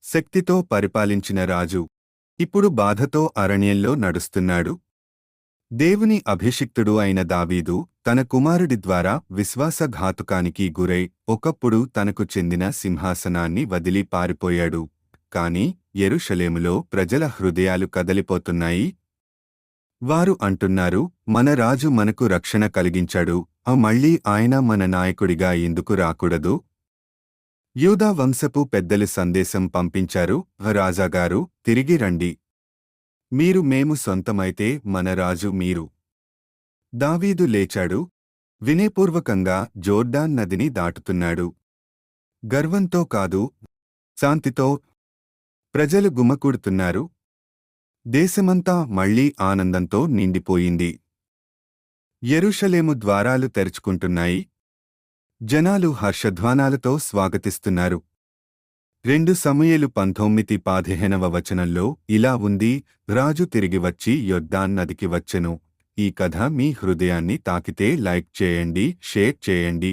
శక్తితో పరిపాలించిన రాజు ఇప్పుడు బాధతో అరణ్యంలో నడుస్తున్నాడు. దేవుని అభిషిక్తుడు అయిన దావీదు తన కుమారుడి ద్వారా విశ్వాసఘాతుకానికి గురై ఒకప్పుడు తనకు చెందిన సింహాసనాన్ని వదిలి పారిపోయాడు. కాని యెరూషలేములో ప్రజల హృదయాలు కదలిపోతున్నాయి. వారు అంటున్నారు, మన రాజు మనకు రక్షణ కలిగించాడు, మళ్ళీ ఆయన మన నాయకుడిగా ఎందుకు రాకూడదు? యూదా వంశపు పెద్దలు సందేశం పంపించారు, రాజాగారు తిరిగి రండి. మేము సొంతమైతే మన రాజు మీరు. దావీదు లేచాడు. వినయపూర్వకంగా జోర్డాన్ నదిని దాటుతున్నాడు. గర్వంతో కాదు, శాంతితో. ప్రజలు గుమ్మకూడుతున్నారు. దేశమంతా మళ్లీ ఆనందంతో నిండిపోయింది. యెరూషలేము ద్వారాలు తెరుచుకుంటున్నాయి. జనాలు హర్షధ్వానాలతో స్వాగతిస్తున్నారు. 2 సమూయేలు 19:15 వచనంలో ఇలా ఉంది, రాజు తిరిగి వచ్చి యొర్దాన్ నదికి వచ్చెను. ఈ కథ మీ హృదయాన్ని తాకితే లైక్ చేయండి, షేర్ చేయండి.